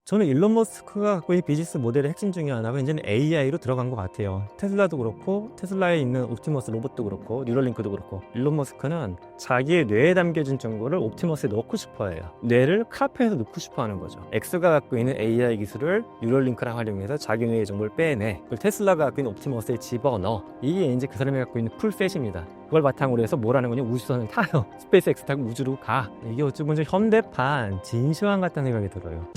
저는 일론 머스크가 갖고 있는 비즈니스 모델의 핵심 중에 하나가 이제는 AI로 들어간 것 같아요. 테슬라도 그렇고 테슬라에 있는 옵티머스 로봇도 그렇고 뉴럴링크도 그렇고 일론 머스크는 자기의 뇌에 담겨진 정보를 옵티머스에 넣고 싶어 해요. 뇌를 카페에서 넣고 싶어 하는 거죠. X가 갖고 있는 AI 기술을 뉴럴링크랑 활용해서 자기 뇌의 정보를 빼내. 그걸 테슬라가 갖고 있는 옵티머스에 집어넣어. 이게 이제 그 사람이 갖고 있는 풀셋입니다. 그걸 바탕으로 해서 뭘 하는 거냐? 우주선을 타요. 스페이스X 타고 우주로 가. 이게 어찌 보면 현대판 진시황 같다는 생각이 들어요.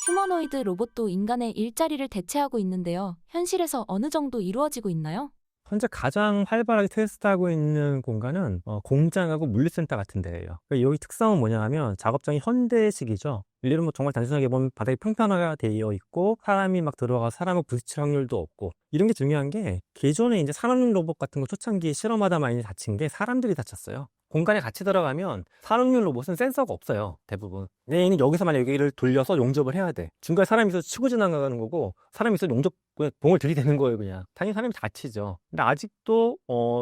휴머노이드 로봇도 인간의 일자리를 대체하고 있는데요. 현실에서 어느 정도 이루어지고 있나요? 현재 가장 활발하게 테스트하고 있는 공간은 공장하고 물류센터 같은 데예요. 그러니까 여기 특성은 뭐냐 하면 작업장이 현대식이죠. 예를 뭐 정말 단순하게 보면 바닥이 평평하게 되어 있고 사람이 막 들어가서 사람을 부딪힐 확률도 없고, 이런 게 중요한 게 기존에 이제 산업용 로봇 같은 거 초창기에 실험하다 많이 다친 게 사람들이 다쳤어요. 공간에 같이 들어가면 산업용 로봇은 센서가 없어요. 대부분. 얘는 여기서 만약 여기를 돌려서 용접을 해야 돼. 중간에 사람이 있어서 치고 지나가는 거고, 사람이 있어서 용접 봉을 들이대는 거예요. 그냥 당연히 사람이 다치죠. 근데 아직도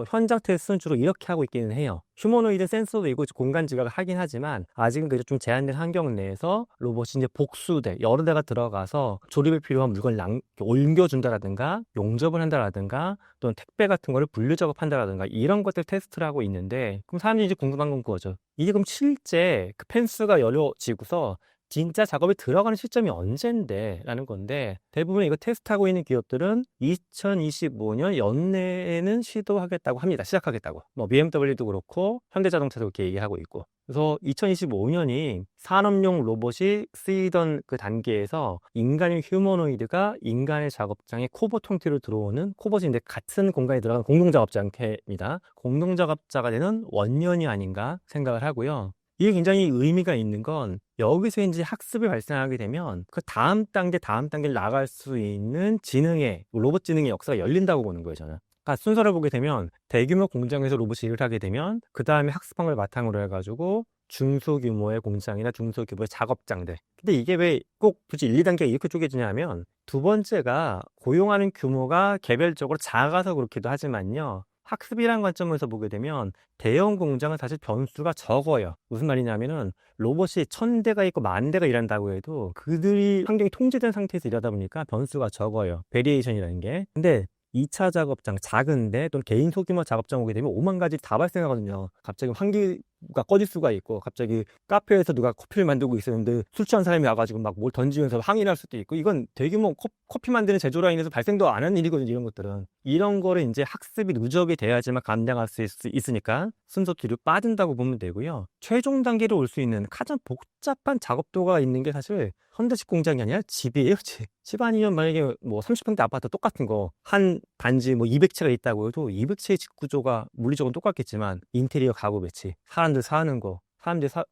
현장 테스트는 주로 이렇게 하고 있기는 해요. 휴머노이드 센서도 있고 공간 지각을 하긴 하지만 아직은 그래도 좀 제한된 환경 내에서 로봇이 이제 복수대 여러 대가 들어가서 조립에 필요한 물건을 옮겨준다라든가 용접을 한다라든가 또는 택배 같은 거를 분류 작업한다라든가 이런 것들 테스트를 하고 있는데, 그럼 사람들이 이제 궁금한 건 그거죠. 이게 그럼 실제 그 펜스가 열려지고서 진짜 작업에 들어가는 시점이 언젠데? 라는 건데, 대부분 이거 테스트하고 있는 기업들은 2025년 연내에는 시도하겠다고 합니다. 시작하겠다고. 뭐 BMW도 그렇고 현대자동차도 그렇게 얘기하고 있고. 그래서 2025년이 산업용 로봇이 쓰이던 그 단계에서 인간의 휴머노이드가 인간의 작업장에 코봇 형태로 들어오는, 코봇이 이제 같은 공간에 들어가는 공동작업장입니다. 공동작업자가 되는 원년이 아닌가 생각을 하고요. 이게 굉장히 의미가 있는 건 여기서 이제 학습이 발생하게 되면 그 다음 단계를 나갈 수 있는 로봇 지능의 역사가 열린다고 보는 거예요, 저는. 그러니까 순서를 보게 되면 대규모 공장에서 로봇이 일을 하게 되면 그 다음에 학습한 걸 바탕으로 해가지고 중소규모의 공장이나 중소규모의 작업장들. 근데 이게 왜 꼭 굳이 1, 2단계가 이렇게 쪼개지냐 하면, 두 번째가 고용하는 규모가 개별적으로 작아서 그렇기도 하지만요. 학습이라는 관점에서 보게 되면 대형 공장은 사실 변수가 적어요. 무슨 말이냐면은 로봇이 1000대가 있고 10,000대가 일한다고 해도 그들이 환경이 통제된 상태에서 일하다 보니까 변수가 적어요. 베리에이션이라는 게. 근데 2차 작업장, 작은데 또는 개인 소규모 작업장 오게 되면 5만 가지 다 발생하거든요. 갑자기 환기가 꺼질 수가 있고, 갑자기 카페에서 누가 커피를 만들고 있었는데 술 취한 사람이 와가지고 막 뭘 던지면서 항의를 할 수도 있고, 이건 대규모 커피 만드는 제조 라인에서 발생도 안 하는 일이거든요. 이런 것들은. 이런 거를 이제 학습이 누적이 돼야지만 감당할 수 있으니까 순서 뒤로 빠진다고 보면 되고요. 최종 단계로 올 수 있는 가장 복잡한 작업도가 있는 게 사실 현대식 공장이 아니라 집이에요, 집. 집 아니면 만약에 뭐 30평대 아파트 똑같은 거 한 단지 뭐 200채가 있다고 해도 200채의 집 구조가 물리적으로 똑같겠지만 인테리어 가구 배치, 사람들 사는 거,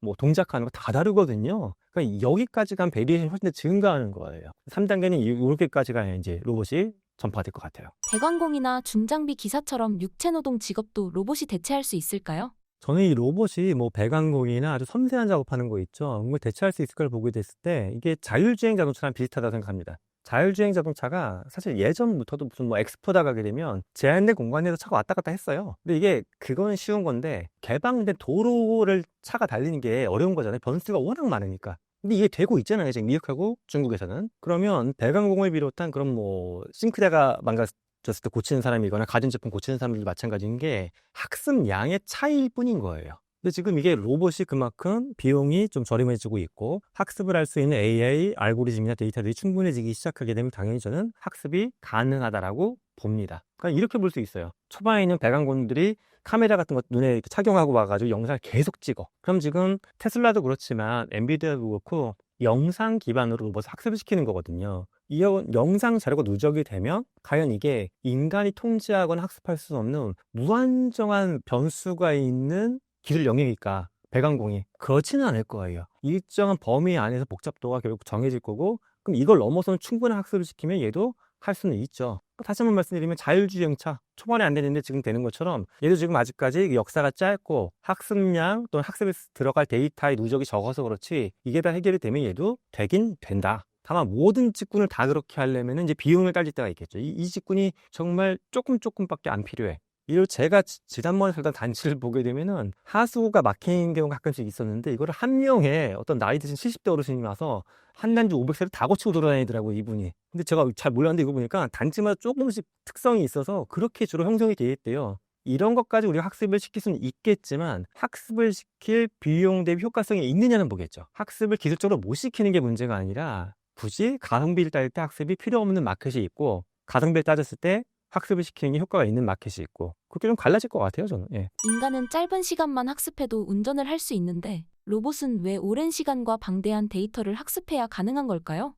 뭐 동작하는 거 다 다르거든요. 그러니까 여기까지 간 베리에이션이 훨씬 더 증가하는 거예요. 3단계는 이렇게까지 가야 이제 로봇이 전파가 될 것 같아요. 대관공이나 중장비 기사처럼 육체 노동 직업도 로봇이 대체할 수 있을까요? 저는 이 로봇이 뭐 배관공이나 아주 섬세한 작업하는 거 있죠. 그걸 대체할 수 있을 걸 보게 됐을 때 이게 자율주행 자동차랑 비슷하다고 생각합니다. 자율주행 자동차가 사실 예전부터도 무슨 뭐 엑스포다 가게 되면 제한된 공간에서 차가 왔다 갔다 했어요. 근데 이게 그거는 쉬운 건데 개방된 도로를 차가 달리는 게 어려운 거잖아요. 변수가 워낙 많으니까. 근데 이게 되고 있잖아요, 지금 미국하고 중국에서는. 그러면 배관공을 비롯한 그런 뭐 싱크대가 망가졌을 때 고치는 사람이거나 가전제품 고치는 사람들도 마찬가지인 게 학습량의 차이일 뿐인 거예요. 근데 지금 이게 로봇이 그만큼 비용이 좀 저렴해지고 있고 학습을 할 수 있는 AI 알고리즘이나 데이터들이 충분해지기 시작하게 되면 당연히 저는 학습이 가능하다라고 봅니다. 그러니까 이렇게 볼 수 있어요. 초반에 있는 배관공들이 카메라 같은 거 눈에 이렇게 착용하고 와가지고 영상을 계속 찍어. 그럼 지금 테슬라도 그렇지만 엔비디아도 그렇고 영상 기반으로 로봇을 학습을 시키는 거거든요. 이 영상 자료가 누적이 되면 과연 이게 인간이 통제하거나 학습할 수 없는 무한정한 변수가 있는 기술 영역일까? 배관공이 그렇지는 않을 거예요. 일정한 범위 안에서 복잡도가 결국 정해질 거고, 그럼 이걸 넘어서는 충분한 학습을 시키면 얘도 할 수는 있죠. 다시 한번 말씀드리면 자율주행차 초반에 안 되는데 지금 되는 것처럼 얘도 지금 아직까지 역사가 짧고 학습량 또는 학습에 들어갈 데이터의 누적이 적어서 그렇지 이게 다 해결이 되면 얘도 되긴 된다. 다만 모든 직군을 다 그렇게 하려면 이제 비용을 따질 때가 있겠죠. 이 직군이 정말 조금밖에 안 필요해. 이걸 제가 지난번에 살던 단지를 보게 되면은 하수구가 막히는 경우가 가끔씩 있었는데 이거를 한 명의 어떤 나이 드신 70대 어르신이 와서 한 단지 500세를 다 고치고 돌아다니더라고요, 이분이. 근데 제가 잘 몰랐는데 이거 보니까 단지마다 조금씩 특성이 있어서 그렇게 주로 형성이 되어 있대요. 이런 것까지 우리가 학습을 시킬 수는 있겠지만 학습을 시킬 비용 대비 효과성이 있느냐는 보겠죠. 학습을 기술적으로 못 시키는 게 문제가 아니라 굳이 가성비를 따질 때 학습이 필요 없는 마켓이 있고 가성비를 따졌을 때 학습을 시키는 게 효과가 있는 마켓이 있고 그렇게 좀 갈라질 것 같아요, 저는. 예. 인간은 짧은 시간만 학습해도 운전을 할 수 있는데 로봇은 왜 오랜 시간과 방대한 데이터를 학습해야 가능한 걸까요?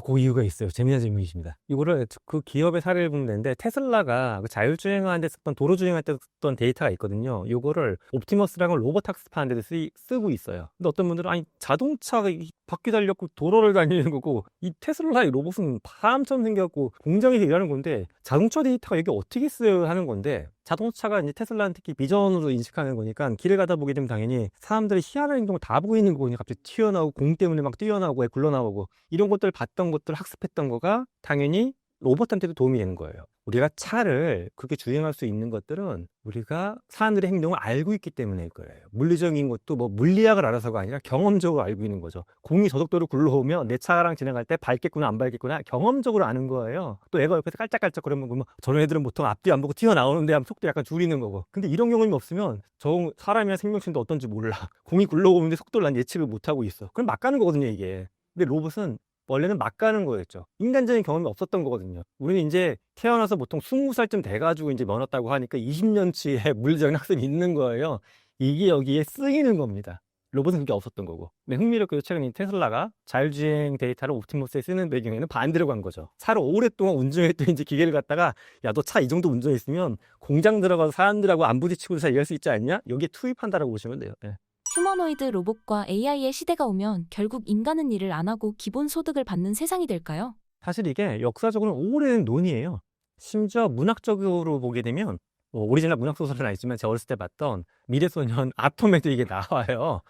그 이유가 있어요. 재미난 질문이십니다. 이거를 그 기업의 사례를 보면 되는데 테슬라가 그 자율주행하는 데 썼던 도로주행할 때 썼던 데이터가 있거든요. 요거를 옵티머스라는 로봇 학습하는 데도 쓰고 있어요. 근데 어떤 분들은 아니 자동차가 바퀴 달렸고 도로를 달리는 거고 이 테슬라의 로봇은 바람처럼 생겨갖고 공장에서 일하는 건데 자동차 데이터가 여기 어떻게 쓰여요 하는 건데 자동차가 이제 테슬라는 특히 비전으로 인식하는 거니까 길을 가다 보게 되면 당연히 사람들이 희한한 행동을 다 보이는 거거든요. 갑자기 튀어나오고 공 때문에 막 뛰어나오고 굴러나오고 이런 것들을 봤던 것들을 학습했던 거가 당연히 로봇한테도 도움이 되는 거예요. 우리가 차를 그렇게 주행할 수 있는 것들은 우리가 사람들의 행동을 알고 있기 때문일 거예요. 물리적인 것도 뭐 물리학을 알아서가 아니라 경험적으로 알고 있는 거죠. 공이 저속도로 굴러오면 내 차랑 지나갈 때 밟겠구나 안 밟겠구나 경험적으로 아는 거예요. 또 애가 옆에서 깔짝깔짝 그러면 저런 애들은 보통 앞뒤 안 보고 튀어나오는데 하면 속도 약간 줄이는 거고. 근데 이런 경험이 없으면 저 사람이나 생명체도 어떤지 몰라. 공이 굴러오는데 속도를 난 예측을 못하고 있어. 그럼 막 가는 거거든요, 이게. 근데 로봇은 원래는 막 가는 거였죠. 인간적인 경험이 없었던 거거든요. 우리는 이제 태어나서 보통 20살쯤 돼가지고 이제 면허 따고 하니까 20년치의 물리적인 학습이 있는 거예요. 이게 여기에 쓰이는 겁니다. 로봇은 그게 없었던 거고. 근데 흥미롭게도 최근에 테슬라가 자율주행 데이터를 옵티머스에 쓰는 배경에는 반대로 간 거죠. 차를 오랫동안 운전했던 이제 기계를 갖다가 야, 너 차 이 정도 운전했으면 공장 들어가서 사람들하고 안 부딪히고 잘 일할 수 있지 않냐? 여기에 투입한다라고 보시면 돼요. 네. 휴머노이드 로봇과 AI의 시대가 오면 결국 인간은 일을 안 하고 기본 소득을 받는 세상이 될까요? 사실 이게 역사적으로는 오래된 논의예요. 심지어 문학적으로 보게 되면 오리지널 문학 소설은 아니지만 제가 어렸을 때 봤던 미래소년 아톰에도 이게 나와요.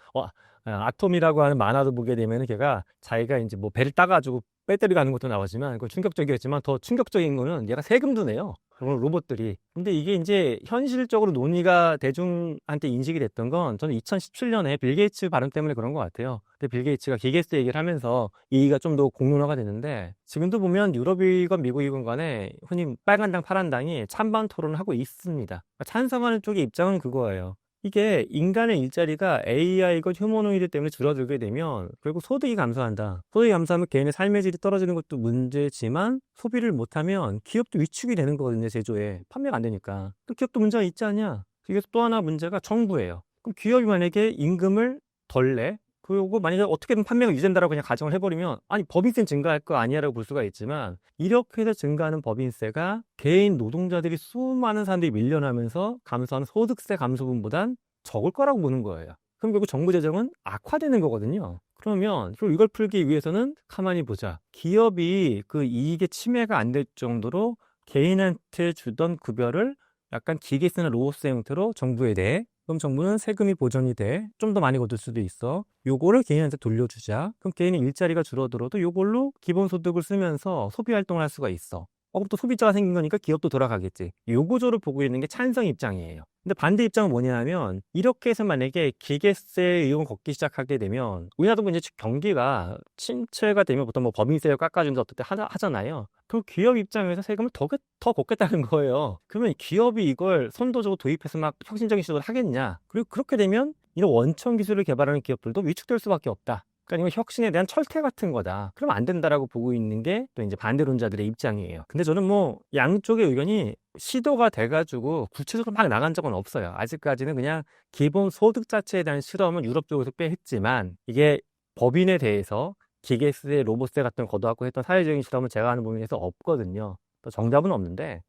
아톰이라고 하는 만화도 보게 되면 걔가 자기가 이제 뭐 배를 따가지고 배터리 가는 것도 나오지만 그거 충격적이었지만 더 충격적인 거는 얘가 세금도 내요. 그런 로봇들이. 근데 이게 이제 현실적으로 논의가 대중한테 인식이 됐던 건 저는 2017년에 빌 게이츠 발언 때문에 그런 것 같아요. 근데 빌 게이츠가 기계스 얘기를 하면서 이 얘기가 좀 더 공론화가 됐는데 지금도 보면 유럽이건 미국이건 간에 흔히 빨간 당 파란 당이 찬반 토론을 하고 있습니다. 찬성하는 쪽의 입장은 그거예요. 이게 인간의 일자리가 AI건 휴머노이드 때문에 줄어들게 되면 결국 소득이 감소한다. 소득이 감소하면 개인의 삶의 질이 떨어지는 것도 문제지만 소비를 못하면 기업도 위축이 되는 거거든요. 제조에. 판매가 안 되니까. 또 기업도 문제가 있지 않냐? 이게 또 하나 문제가 정부예요. 그럼 기업이 만약에 임금을 덜 내? 그리고 만약에 어떻게든 판매가 유지된다라고 그냥 가정을 해버리면 아니 법인세 증가할 거 아니야라고 볼 수가 있지만 이렇게 해서 증가하는 법인세가 개인 노동자들이 수많은 사람들이 밀려나면서 감소하는 소득세 감소분보단 적을 거라고 보는 거예요. 그럼 결국 정부 재정은 악화되는 거거든요. 그러면 이걸 풀기 위해서는 가만히 보자. 기업이 그 이익의 침해가 안 될 정도로 개인한테 주던 급여를 약간 기계 쓰는 로봇세 형태로 정부에 내. 그럼 정부는 세금이 보전이 돼. 좀 더 많이 거둘 수도 있어. 요거를 개인한테 돌려주자. 그럼 개인의 일자리가 줄어들어도 요걸로 기본소득을 쓰면서 소비활동을 할 수가 있어. 그럼 또 소비자가 생긴 거니까 기업도 돌아가겠지. 요 구조를 보고 있는 게 찬성 입장이에요. 근데 반대 입장은 뭐냐면 이렇게 해서 만약에 기계세 이용을 걷기 시작하게 되면 우리나라도 이제 경기가 침체가 되면 보통 뭐 법인세를 깎아준다 어떨 때 하잖아요. 그 기업 입장에서 세금을 더 걷겠다는 거예요. 그러면 기업이 이걸 선도적으로 도입해서 막 혁신적인 시도를 하겠냐? 그리고 그렇게 되면 이런 원천 기술을 개발하는 기업들도 위축될 수밖에 없다. 그러니까 이건 혁신에 대한 철퇴 같은 거다. 그러면 안 된다라고 보고 있는 게 또 이제 반대론자들의 입장이에요. 근데 저는 뭐 양쪽의 의견이 시도가 돼가지고 구체적으로 막 나간 적은 없어요. 아직까지는 그냥 기본 소득 자체에 대한 실험은 유럽 쪽에서 꽤 했지만 이게 법인에 대해서 기계세, 로봇세 같은 거 걷어갖고 했던 사회적인 실험은 제가 아는 범위에서 없거든요. 또 정답은 없는데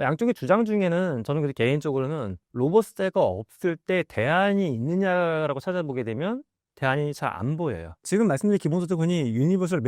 양쪽의 주장 중에는 저는 그래서 개인적으로는 로봇세가 없을 때 대안이 있느냐라고 찾아보게 되면 대안이 잘 안 보여요. 지금 말씀드린 기본소득 흔히 유니버설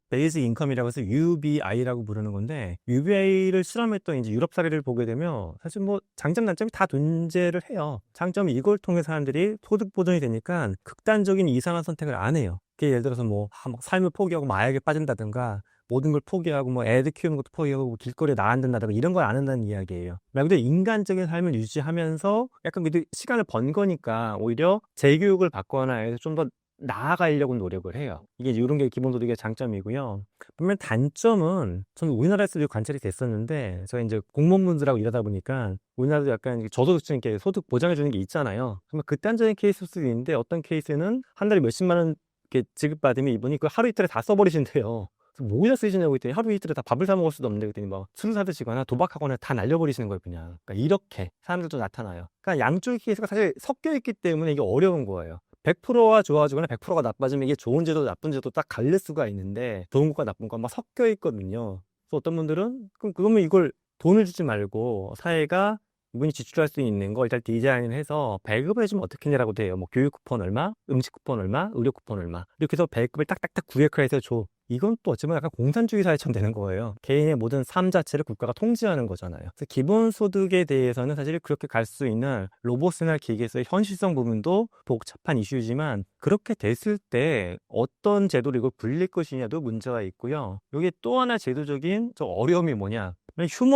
베이직 인컴이라고 해서 UBI라고 부르는 건데 UBI를 실험했던 이제 유럽 사례를 보게 되면 사실 뭐 장점 단점이 다 존재를 해요. 장점이 이걸 통해 사람들이 소득 보전이 되니까 극단적인 이상한 선택을 안 해요. 예를 들어서 뭐 삶을 포기하고 마약에 빠진다든가 모든 걸 포기하고 뭐 애들 키우는 것도 포기하고 길거리에 나앉는다든가 이런 걸 안 한다는 이야기예요. 말 그대로 인간적인 삶을 유지하면서 약간 그래도 시간을 번 거니까 오히려 재교육을 받거나 해서 좀 더 나아가려고 노력을 해요. 이게 이런 게 기본소득의 장점이고요. 반면 단점은 저는 우리나라에서도 관찰이 됐었는데 제가 이제 공무원분들하고 일하다 보니까 우리나라도 약간 저소득층 이렇게 소득 보장해 주는 게 있잖아요. 정말 극단적인 케이스일 수도 있는데 어떤 케이스는 한 달에 몇십만 원 이렇게 지급받으면 이분이 그 하루 이틀에 다 써버리신대요. 그래서 뭐 어디다 쓰시냐고 했더니 하루 이틀에 다 밥을 사 먹을 수도 없는데 그랬더니 뭐 술을 사 드시거나 도박하거나 다 날려버리시는 거예요 그냥. 그러니까 이렇게 사람들도 나타나요. 그러니까 양쪽의 케이스가 사실 섞여 있기 때문에 이게 어려운 거예요. 100%가 좋아지거나 100%가 나빠지면 이게 좋은 제도 나쁜 제도 딱 갈릴 수가 있는데 좋은 것과 나쁜 것만 섞여 있거든요. 그래서 어떤 분들은 그러면 이걸 돈을 주지 말고 사회가 이분이 지출할 수 있는 거 일단 디자인을 해서 배급을 해주면 어떻겠냐라고 돼요. 뭐 교육 쿠폰 얼마, 음식 쿠폰 얼마, 의료 쿠폰 얼마 이렇게 해서 배급을 딱딱딱 구획화해서 줘. 이건 또 어쩌면 약간 공산주의 사회처럼 되는 거예요. 개인의 모든 삶 자체를 국가가 통제하는 거잖아요. 그래서 기본소득에 대해서는 사실 그렇게 갈 수 있는 로봇이나 기계에서의 현실성 부분도 복잡한 이슈지만 그렇게 됐을 때 어떤 제도로 이걸 굴릴 것이냐도 문제가 있고요. 여기에 또 하나 제도적인 저 어려움이 뭐냐.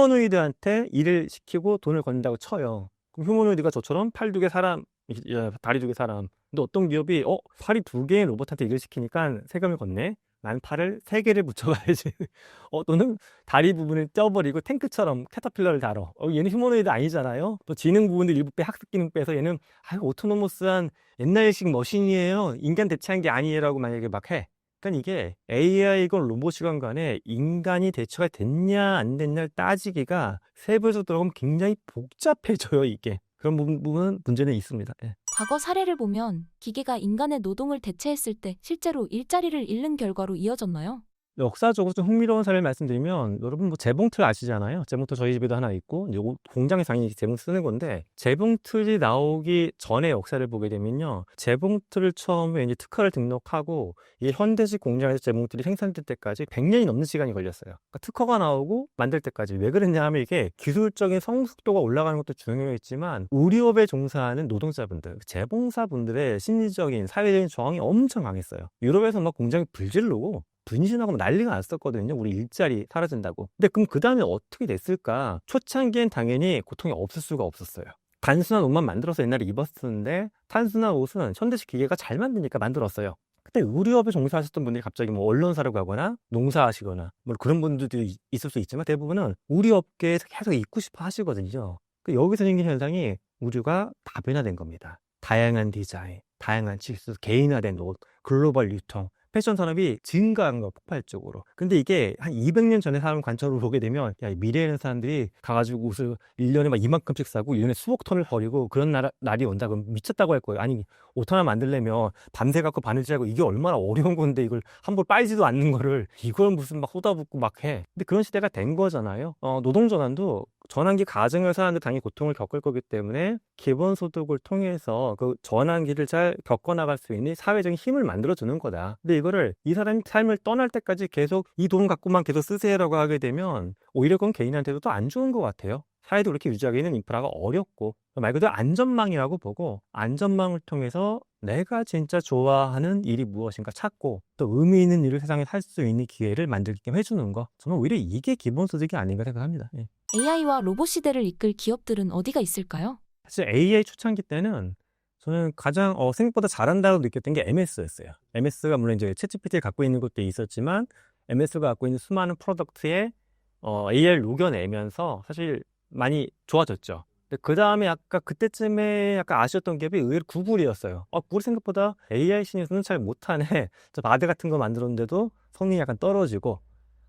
휴머노이드한테 일을 시키고 돈을 건다고 쳐요. 그럼 휴머노이드가 저처럼 팔 두 개 사람, 다리 두 개 사람. 근데 어떤 기업이 팔이 두 개의 로봇한테 일을 시키니까 세금을 걷네. 난 팔을 세 개를 붙여가야지. 또는 다리 부분을 떼어버리고 탱크처럼 캐터필러를 다뤄. 얘는 휴머노이드 아니잖아요. 또 지능 부분들 일부 빼, 학습 기능 빼서 얘는 오토노머스한 옛날식 머신이에요. 인간 대체한 게 아니에요라고 만약에 막 해. 그러니까 이게 AI건 로봇이건 간에 인간이 대처가 됐냐 안 됐냐를 따지기가 세부에서 들어가면 굉장히 복잡해져요 이게. 그런 부분은 문제는 있습니다. 예. 과거 사례를 보면 기계가 인간의 노동을 대체했을 때 실제로 일자리를 잃는 결과로 이어졌나요? 역사적으로 좀 흥미로운 사례를 말씀드리면 여러분 뭐 재봉틀 아시잖아요. 재봉틀 저희 집에도 하나 있고 이제 공장에서 당연히 재봉틀 쓰는 건데 재봉틀이 나오기 전의 역사를 보게 되면요. 재봉틀을 처음에 이제 특허를 등록하고 이 현대식 공장에서 재봉틀이 생산될 때까지 100년이 넘는 시간이 걸렸어요. 그러니까 특허가 나오고 만들 때까지 왜 그랬냐 하면 이게 기술적인 성숙도가 올라가는 것도 중요했지만 의료업에 종사하는 노동자분들, 재봉사분들의 심리적인 사회적인 저항이 엄청 강했어요. 유럽에서 막 공장이 불질르고 분신하고 난리가 났었거든요. 우리 일자리 사라진다고. 근데 그럼 그 다음에 어떻게 됐을까? 초창기엔 당연히 고통이 없을 수가 없었어요. 단순한 옷만 만들어서 옛날에 입었었는데 단순한 옷은 현대식 기계가 잘 만드니까 만들었어요. 그때 의료업에 종사하셨던 분들이 갑자기 뭐 언론사로 가거나 농사하시거나 뭐 그런 분들도 있을 수 있지만 대부분은 의료업계에서 계속 있고 싶어 하시거든요. 여기서 생긴 현상이 의류가 다변화된 겁니다. 다양한 디자인, 다양한 치수, 개인화된 옷, 글로벌 유통, 패션 산업이 증가한 거 폭발적으로. 근데 이게 한 200년 전의 사람 관점으로 보게 되면 야, 미래에는 사람들이 가가지고 옷을 1년에 막 이만큼씩 사고 1년에 수억 톤을 버리고 그런 날이 온다 그러면 미쳤다고 할 거예요. 아니 옷 하나 만들려면 밤새 갖고 바느질 하고 이게 얼마나 어려운 건데 이걸 한 번 빨지도 않는 거를 이걸 무슨 막 쏟아붓고 막 해. 근데 그런 시대가 된 거잖아요. 노동 전환도 전환기 과정을 사람들 당연히 고통을 겪을 거기 때문에 기본소득을 통해서 그 전환기를 잘 겪어나갈 수 있는 사회적인 힘을 만들어주는 거다. 근데 이거를 이 사람이 삶을 떠날 때까지 계속 이 돈 갖고만 계속 쓰세요라고 하게 되면 오히려 그건 개인한테도 또 안 좋은 것 같아요. 사회도 그렇게 유지하기는 인프라가 어렵고 말 그대로 안전망이라고 보고 안전망을 통해서 내가 진짜 좋아하는 일이 무엇인가 찾고 또 의미 있는 일을 세상에 할 수 있는 기회를 만들게 해주는 거 저는 오히려 이게 기본소득이 아닌가 생각합니다. 예. AI와 로봇 시대를 이끌 기업들은 어디가 있을까요? 사실 AI 초창기 때는 저는 가장 생각보다 잘한다고 느꼈던 게 MS였어요. MS가 물론 이제 챗GPT를 갖고 있는 것도 있었지만 MS가 갖고 있는 수많은 프로덕트에 AI를 녹여내면서 사실 많이 좋아졌죠. 근데 그 다음에 아까 그때쯤에 약간 아쉬웠던 기업이 의외로 구글이었어요. 구글 생각보다 AI 신에서는 잘 못하네. 저 바드 같은 거 만들었는데도 성능이 약간 떨어지고.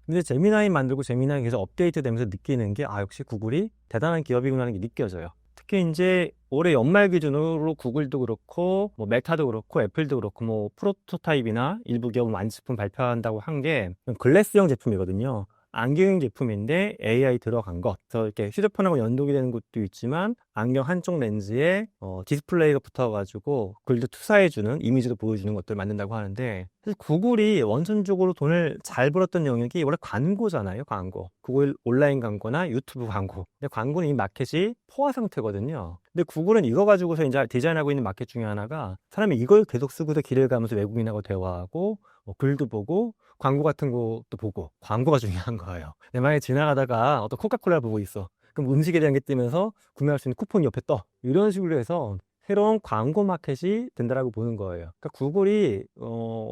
근데 제미나이 만들고 제미나이 계속 업데이트 되면서 느끼는 게 역시 구글이 대단한 기업이구나 하는 게 느껴져요. 특히 이제 올해 연말 기준으로 구글도 그렇고 뭐 메타도 그렇고 애플도 그렇고 뭐 프로토타입이나 일부 기업 완제품 발표한다고 한 게 글래스형 제품이거든요. 안경 제품인데 AI 들어간 것. 그래서 이렇게 휴대폰하고 연동이 되는 것도 있지만 안경 한쪽 렌즈에 디스플레이가 붙어가지고 글도 투사해주는 이미지도 보여주는 것들을 만든다고 하는데, 사실 구글이 원천적으로 돈을 잘 벌었던 영역이 원래 광고잖아요. 광고. 구글 온라인 광고나 유튜브 광고. 근데 광고는 이 마켓이 포화 상태거든요. 근데 구글은 이거 가지고서 이제 디자인하고 있는 마켓 중에 하나가, 사람이 이걸 계속 쓰고서 길을 가면서 외국인하고 대화하고 글도 보고 광고 같은 것도 보고, 광고가 중요한 거예요. 내 만약에 지나가다가 어떤 코카콜라를 보고 있어. 그럼 음식에 대한 게 뜨면서 구매할 수 있는 쿠폰이 옆에 떠. 이런 식으로 해서 새로운 광고 마켓이 된다라고 보는 거예요. 그러니까 구글이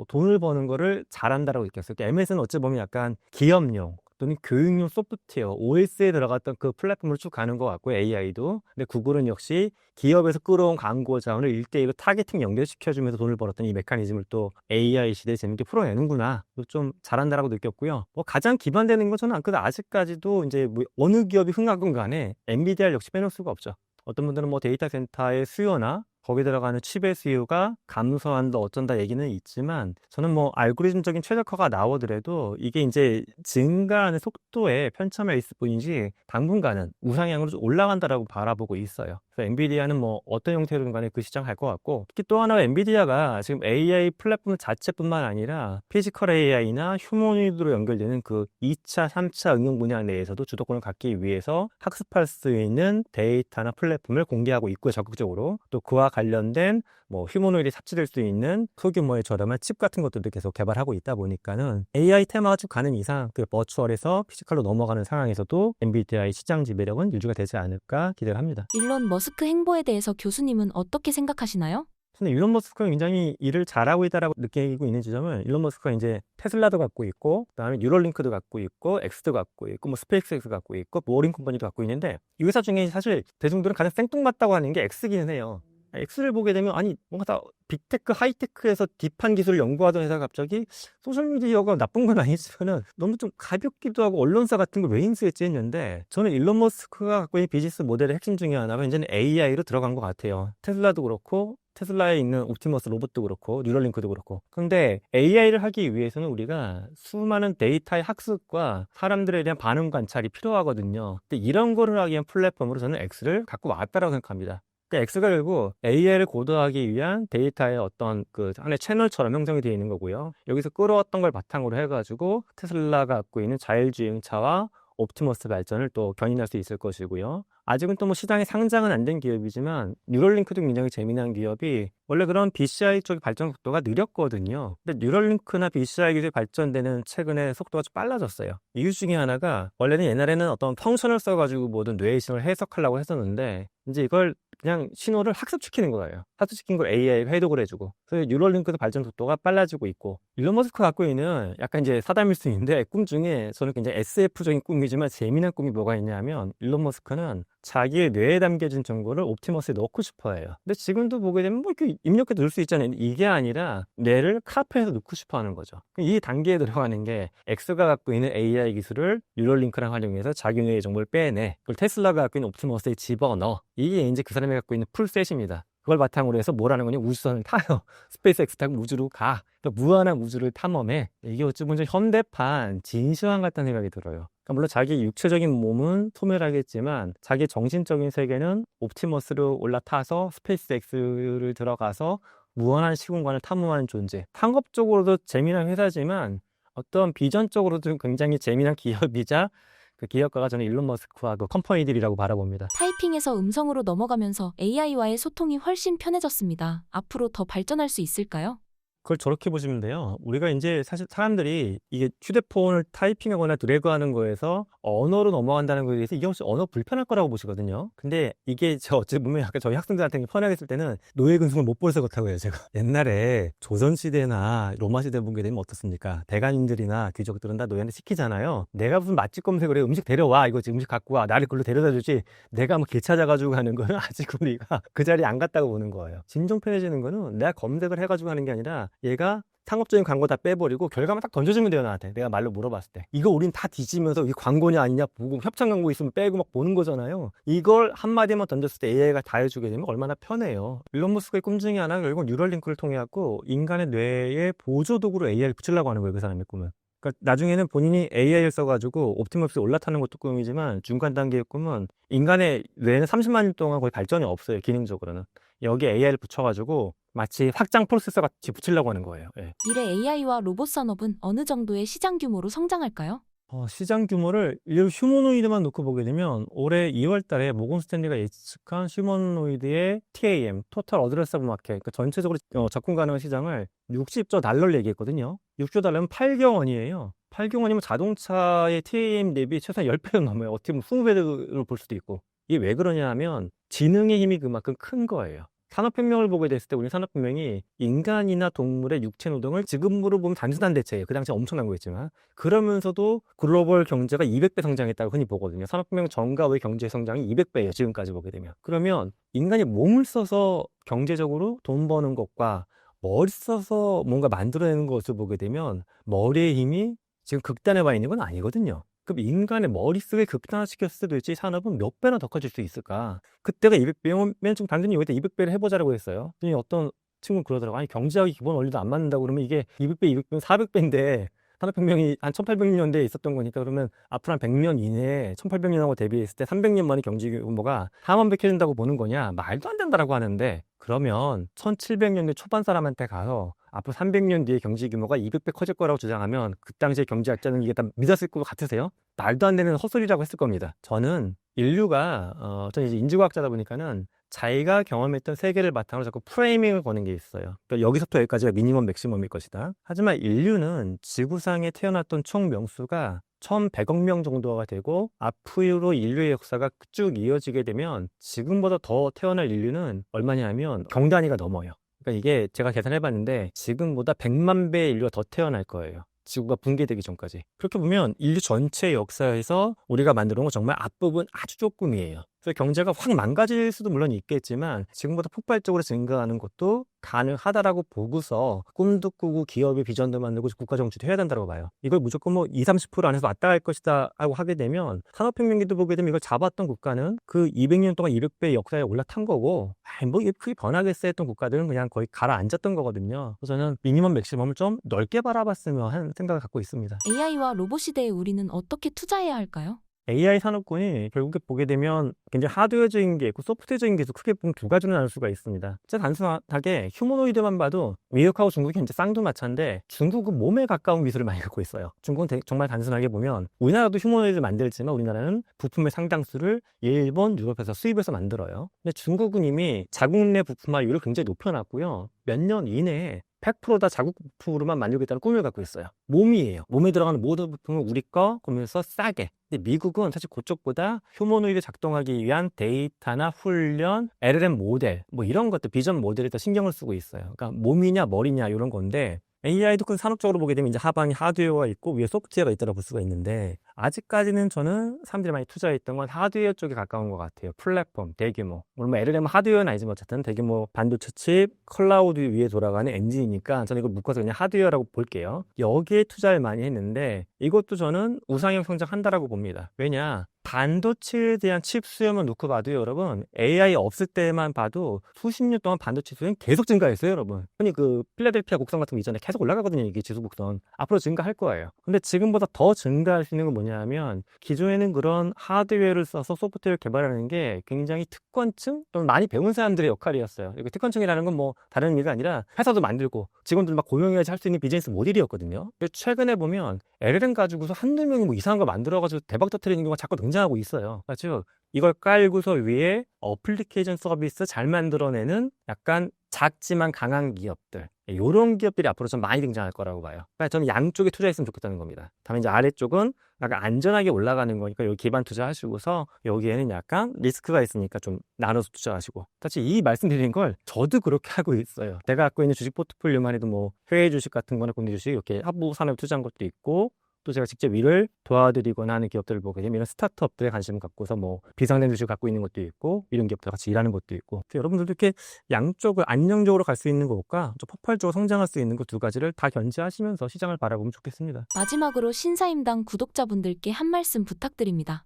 돈을 버는 거를 잘한다라고 느꼈어요. 그러니까 MS는 어찌 보면 약간 기업용 또는 교육용 소프트웨어, OS에 들어갔던 그 플랫폼으로 쭉 가는 것 같고, AI도. 근데 구글은 역시 기업에서 끌어온 광고 자원을 1대1로 타겟팅 연결시켜주면서 돈을 벌었던 이 메커니즘을 또 AI 시대에 재밌게 풀어내는구나. 좀 잘한다라고 느꼈고요. 가장 기반되는 건 저는 아직까지도 이제 뭐 어느 기업이 흥하건 간에 엔비디아를 역시 빼놓을 수가 없죠. 어떤 분들은 뭐 데이터 센터의 수요나 거기 들어가는 칩의 수요가 감소한다 어쩐다 얘기는 있지만, 저는 뭐 알고리즘적인 최적화가 나오더라도 이게 이제 증가하는 속도에 편차가 있을 뿐이지 당분간은 우상향으로 좀 올라간다라고 바라보고 있어요. 그래서 엔비디아는 뭐 어떤 형태로든 간에 그 시장 갈 것 같고, 특히 또 하나 엔비디아가 지금 AI 플랫폼 자체뿐만 아니라 피지컬 AI나 휴머노이드로 연결되는 그 2차, 3차 응용 분야 내에서도 주도권을 갖기 위해서 학습할 수 있는 데이터나 플랫폼을 공개하고 있고요, 적극적으로. 또 그와 관련된 뭐 휴머노이드에 삽입될 수 있는 소규모의 저렴한 칩 같은 것들도 계속 개발하고 있다 보니까는 AI 테마가 쭉 가는 이상 그 버추얼에서 피지컬로 넘어가는 상황에서도 엔비디아의 시장 지배력은 유지가 되지 않을까 기대를 합니다. 일론 머스크 행보에 대해서 교수님은 어떻게 생각하시나요? 저는 일론 머스크가 굉장히 일을 잘하고 있다라고 느끼고 있는 지점은, 일론 머스크가 이제 테슬라도 갖고 있고, 그다음에 뉴럴링크도 갖고 있고, 엑스도 갖고 있고, 뭐 스페이스X 갖고 있고, 보링 컴퍼니도 갖고 있는데, 이 회사 중에 사실 대중들은 가장 생뚱맞다고 하는 게 X기는 해요. X를 보게 되면 아니 뭔가 다 빅테크 하이테크에서 딥한 기술을 연구하던 회사가 갑자기 소셜미디어가 나쁜 건 아니지만은 너무 좀 가볍기도 하고 언론사 같은 걸 왜 인수했지 했는데, 저는 일론 머스크가 갖고 있는 비즈니스 모델의 핵심 중에 하나가 이제는 AI로 들어간 것 같아요. 테슬라도 그렇고, 테슬라에 있는 옵티머스 로봇도 그렇고, 뉴럴링크도 그렇고. 근데 AI를 하기 위해서는 우리가 수많은 데이터의 학습과 사람들에 대한 반응 관찰이 필요하거든요. 근데 이런 거를 하기 위한 플랫폼으로 저는 X를 갖고 왔다라고 생각합니다. 그러니까 X가 결국 AI를 고도하기 위한 데이터의 어떤 그 하나의 채널처럼 형성이 되어 있는 거고요. 여기서 끌어왔던 걸 바탕으로 해가지고 테슬라가 갖고 있는 자율주행차와 옵티머스 발전을 또 견인할 수 있을 것이고요. 아직은 또 뭐 시장에 상장은 안 된 기업이지만, 뉴럴링크도 굉장히 재미난 기업이 원래 그런 BCI 쪽의 발전 속도가 느렸거든요. 근데 뉴럴링크나 BCI 기술이 발전되는 최근에 속도가 좀 빨라졌어요. 이유 중에 하나가, 원래는 옛날에는 어떤 펑션을 써가지고 모든 뇌의 신호를 해석하려고 했었는데, 이제 이걸 그냥 신호를 학습시키는 거예요. 학습시킨 걸 AI가 해독을 해주고. 그래서 뉴럴링크도 발전 속도가 빨라지고 있고, 일론 머스크가 갖고 있는 약간 이제 사담일 수 있는데 꿈 중에, 저는 굉장히 SF적인 꿈이지만 재미난 꿈이 뭐가 있냐면, 일론 머스크는 자기의 뇌에 담겨진 정보를 옵티머스에 넣고 싶어 해요. 근데 지금도 보게 되면 뭐 이렇게 입력해 넣을 수 있잖아요. 이게 아니라 뇌를 카페에서 넣고 싶어 하는 거죠. 이 단계에 들어가는 게, X가 갖고 있는 AI 기술을 뉴럴링크랑 활용해서 자기 뇌의 정보를 빼내. 그걸 테슬라가 갖고 있는 옵티머스에 집어넣어. 이게 이제 그 사람이 갖고 있는 풀셋입니다. 그걸 바탕으로 해서 뭘 하는 거냐? 우주선을 타요. 스페이스X 타고 우주로 가. 그러니까 무한한 우주를 탐험해. 이게 어찌 보면 현대판 진시황 같다는 생각이 들어요. 그러니까 물론 자기 육체적인 몸은 소멸하겠지만, 자기 정신적인 세계는 옵티머스로 올라타서 스페이스X를 들어가서 무한한 시공간을 탐험하는 존재. 상업적으로도 재미난 회사지만 어떤 비전적으로도 굉장히 재미난 기업이자, 그 기업가가 저는 일론 머스크와 그 컴퍼니들이라고 바라봅니다. 타이핑에서 음성으로 넘어가면서 AI와의 소통이 훨씬 편해졌습니다. 앞으로 더 발전할 수 있을까요? 그걸 저렇게 보시면 돼요. 우리가 이제 사실 사람들이 이게 휴대폰을 타이핑하거나 드래그하는 거에서 언어로 넘어간다는 거에 대해서 이게 혹시 언어 불편할 거라고 보시거든요. 근데 이게 어찌 보면 약간 저희 학생들한테 편하게 했을 때는 노예 근성을 못 버려서 그렇다고 해요, 제가. 옛날에 조선시대나 로마시대 보게 되면 어떻습니까? 대간인들이나 귀족들은 다 노예한테 시키잖아요. 내가 무슨 맛집 검색을 해, 음식 데려와, 이거 지금 음식 갖고 와, 나를 그걸로 데려다 주지, 내가 뭐 길 찾아가지고 가는 거는 아직 우리가 그 자리에 안 갔다고 보는 거예요. 진정 편해지는 거는 내가 검색을 해가지고 하는 게 아니라, 얘가 상업적인 광고 다 빼버리고 결과만 딱 던져주면 돼요, 나한테. 내가 말로 물어봤을 때. 이거 우린 다 뒤지면서 이게 광고냐 아니냐 보고, 협찬 광고 있으면 빼고 막 보는 거잖아요. 이걸 한마디만 던졌을 때 AI가 다 해주게 되면 얼마나 편해요. 일론 머스크의 꿈 중에 하나가 결국 뉴럴링크를 통해 갖고 인간의 뇌에 보조도구로 AI를 붙이려고 하는 거예요, 그 사람의 꿈은. 그러니까 나중에는 본인이 AI를 써가지고 옵티머스에 올라타는 것도 꿈이지만 중간 단계의 꿈은 인간의 뇌는 30만 년 동안 거의 발전이 없어요. 기능적으로는. 여기 AI를 붙여가지고 마치 확장 프로세서 같이 붙이려고 하는 거예요. 예. 미래 AI와 로봇 산업은 어느 정도의 시장 규모로 성장할까요? 시장 규모를 일부 휴머노이드만 놓고 보게 되면 올해 2월 달에 모건 스탠리가 예측한 휴머노이드의 TAM, 토탈 어드레서블 마켓, 그러니까 전체적으로 접근 가능한 시장을 60조 달러를 얘기했거든요. 6조 달러면 8경 원이에요. 8경 원이면 자동차의 TAM 대비 최소한 10배는 넘어요. 어떻게 보면 20배로 볼 수도 있고. 이게 왜 그러냐 하면 지능의 힘이 그만큼 큰 거예요. 산업혁명을 보게 됐을 때 우리 산업혁명이 인간이나 동물의 육체 노동을 지금으로 보면 단순한 대체예요. 그 당시에 엄청난 거겠지만 그러면서도 글로벌 경제가 200배 성장했다고 흔히 보거든요. 산업혁명 전과 후의 경제 성장이 200배예요. 지금까지 보게 되면. 그러면 인간이 몸을 써서 경제적으로 돈 버는 것과 머리 써서 뭔가 만들어내는 것을 보게 되면 머리의 힘이 지금 극단에 와 있는 건 아니거든요. 그럼 인간의 머릿속에 극단화시켰을 때 도대체 산업은 몇 배나 더 커질 수 있을까? 그때가 200배면 좀 단순히 여기다 200배를 해보자라고 했어요. 그랬더니 어떤 친구는 그러더라고. 아니 경제학의 기본 원리도 안 맞는다고 그러면 이게 200배, 200배면 400배인데 산업혁명이 한 1800년대에 있었던 거니까 그러면 앞으로 한 100년 이내에 1800년하고 대비했을 때 300년 만에 경제 규모가 4만 배 커진다고 보는 거냐? 말도 안 된다라고 하는데 그러면 1700년대 초반 사람한테 가서 앞으로 300년 뒤에 경제 규모가 200배 커질 거라고 주장하면 그 당시에 경제학자는 이게 다 믿었을 것 같으세요? 말도 안 되는 헛소리라고 했을 겁니다. 저는 인류가 저는 이제 인지과학자다 보니까는 자기가 경험했던 세계를 바탕으로 자꾸 프레이밍을 거는 게 있어요. 그러니까 여기서부터 여기까지가 미니멈 맥시멈일 것이다. 하지만 인류는 지구상에 태어났던 총 명수가 1100억 명 정도가 되고 앞으로 인류의 역사가 쭉 이어지게 되면 지금보다 더 태어날 인류는 얼마냐면 경단위가 넘어요. 그러니까 이게 제가 계산해봤는데 지금보다 100만 배의 인류가 더 태어날 거예요. 지구가 붕괴되기 전까지. 그렇게 보면 인류 전체 역사에서 우리가 만들어 놓은 건 정말 앞부분 아주 조금이에요. 그래서 경제가 확 망가질 수도 물론 있겠지만 지금보다 폭발적으로 증가하는 것도 가능하다라고 보고서 꿈도 꾸고 기업의 비전도 만들고 국가 정치도 해야 된다고 봐요. 이걸 무조건 뭐 20, 30% 안에서 왔다 갈 것이다 하고 하게 되면 산업혁명기도 보게 되면 이걸 잡았던 국가는 그 200년 동안 200배 역사에 올라탄 거고 뭐 이게 크게 변하겠어 했던 국가들은 그냥 거의 가라앉았던 거거든요. 그래서 저는 미니멈 맥시멈을 좀 넓게 바라봤으면 하는 생각을 갖고 있습니다. AI와 로봇 시대에 우리는 어떻게 투자해야 할까요? AI 산업군이 결국에 보게 되면 굉장히 하드웨어적인 게 있고 소프트웨어적인 게 있고 크게 보면 두 가지로 나눌 수가 있습니다. 진짜 단순하게 휴머노이드만 봐도 미국하고 중국이 현재 쌍두마차인데 중국은 몸에 가까운 기술을 많이 갖고 있어요. 중국은 정말 단순하게 보면 우리나라도 휴머노이드를 만들지만 우리나라는 부품의 상당수를 일본, 유럽에서 수입해서 만들어요. 근데 중국은 이미 자국 내 부품화율을 굉장히 높여놨고요. 몇 년 이내에 100%다 자국 부품으로만 만들겠다는 꿈을 갖고 있어요. 몸이에요. 몸에 들어가는 모든 부품은 우리 거 그러면서 싸게. 근데 미국은 사실 그쪽보다 휴머노이드 작동하기 위한 데이터나 훈련, LLM 모델 뭐 이런 것들 비전 모델에 더 신경을 쓰고 있어요. 그러니까 몸이냐 머리냐 이런 건데 AI도 큰 산업적으로 보게 되면 이제 하방에 하드웨어가 있고 위에 소프트웨어가 있다고 볼 수가 있는데 아직까지는 저는 사람들이 많이 투자했던 건 하드웨어 쪽에 가까운 것 같아요. 플랫폼, 대규모. 물론 뭐 LLM 하드웨어는 아니지만 어쨌든 대규모 반도체 칩, 클라우드 위에 돌아가는 엔진이니까 저는 이걸 묶어서 그냥 하드웨어라고 볼게요. 여기에 투자를 많이 했는데 이것도 저는 우상향 성장한다라고 봅니다. 왜냐? 반도체에 대한 칩 수요만 놓고 봐도 여러분 AI 없을 때만 봐도 수십 년 동안 반도체 수요는 계속 증가했어요 여러분. 흔히 그 필라델피아 곡선 같은 거 이전에 계속 올라가거든요. 이게 지수 곡선 앞으로 증가할 거예요. 근데 지금보다 더 증가할 수 있는 건 뭐냐면 기존에는 그런 하드웨어를 써서 소프트웨어를 개발하는 게 굉장히 특권층 또는 많이 배운 사람들의 역할이었어요. 이게 특권층이라는 건 뭐 다른 의미가 아니라 회사도 만들고 직원들 막 고용해야지 할 수 있는 비즈니스 모델이었거든요. 최근에 보면 LLM 가지고서 한두 명이 뭐 이상한 거 만들어가지고 대박 터뜨리는 경우가 자꾸 등장하고 있어요. 즉 이걸 깔고서 위에 어플리케이션 서비스 잘 만들어내는 약간 작지만 강한 기업들 이런 기업들이 앞으로 좀 많이 등장할 거라고 봐요. 그러니까 저는 양쪽에 투자했으면 좋겠다는 겁니다. 다만 이제 아래쪽은 약간 안전하게 올라가는 거니까 여기 기반 투자하시고서 여기에는 약간 리스크가 있으니까 좀 나눠서 투자하시고 사실 이 말씀드린 걸 저도 그렇게 하고 있어요. 내가 갖고 있는 주식 포트폴리오만 해도 뭐 해외 주식 같은 거나 국내 주식 이렇게 하부 산업에 투자한 것도 있고 또 제가 직접 일을 도와드리거나 하는 기업들을 보게 되면 이런 스타트업들에 관심을 갖고서 뭐 비상장 주식을 갖고 있는 것도 있고 이런 기업들 같이 일하는 것도 있고 그래서 여러분들도 이렇게 양쪽을 안정적으로 갈 수 있는 것과 좀 폭발적으로 성장할 수 있는 것 두 가지를 다 견제하시면서 시장을 바라보면 좋겠습니다. 마지막으로 신사임당 구독자분들께 한 말씀 부탁드립니다.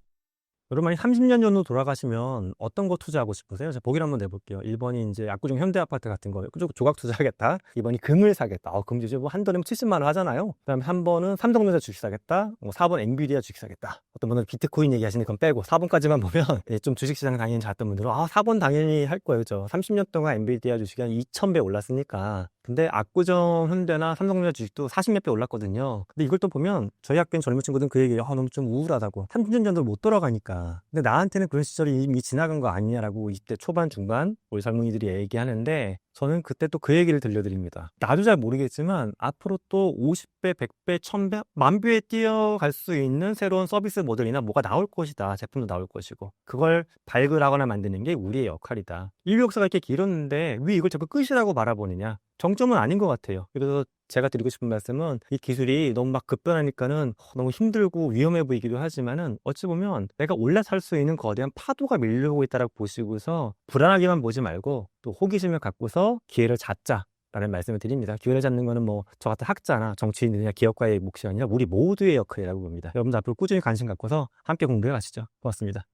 여러분 만약 30년 전으로 돌아가시면 어떤 거 투자하고 싶으세요? 제가 보기를 한번 내볼게요. 1번이 이제 압구정 현대아파트 같은 거 조각 투자하겠다. 2번이 금을 사겠다. 금 요즘 뭐한 달이면 70만 원 하잖아요. 그다음에 3번은 삼성전자 주식 사겠다. 4번 엔비디아 주식 사겠다. 어떤 분은 비트코인 얘기하시는 건 빼고 4번까지만 보면 좀 주식시장 당연히 잤던 분들은 4번 당연히 할 거예요. 저 30년 동안 엔비디아 주식이 한 2,000배 올랐으니까. 근데 압구정 현대나 삼성전자 주식도 40몇 배 올랐거든요. 근데 이걸 또 보면 저희 학교엔 젊은 친구들은 그 얘기예요. 너무 좀 우울하다고. 30년 전으로 못 돌아가니까. 근데 나한테는 그런 시절이 이미 지나간 거 아니냐라고 20대 초반 중반 우리 젊은이들이 얘기하는데 저는 그때 또 그 얘기를 들려드립니다. 나도 잘 모르겠지만 앞으로 또 50배, 100배, 1000배, 만배에 뛰어갈 수 있는 새로운 서비스 모델이나 뭐가 나올 것이다. 제품도 나올 것이고 그걸 발굴하거나 만드는 게 우리의 역할이다. 인류 역사가 이렇게 길었는데 왜 이걸 자꾸 끝이라고 바라보느냐. 정점은 아닌 것 같아요. 그래서 제가 드리고 싶은 말씀은 이 기술이 너무 막 급변하니까는 너무 힘들고 위험해 보이기도 하지만은 어찌 보면 내가 올라설 수 있는 거대한 파도가 밀려오고 있다라고 보시고서 불안하게만 보지 말고 또 호기심을 갖고서 기회를 잡자라는 말씀을 드립니다. 기회를 잡는 거는 뭐 저 같은 학자나 정치인이나 기업가의 몫이 아니라 우리 모두의 역할이라고 봅니다. 여러분들 앞으로 꾸준히 관심 갖고서 함께 공부해 가시죠. 고맙습니다.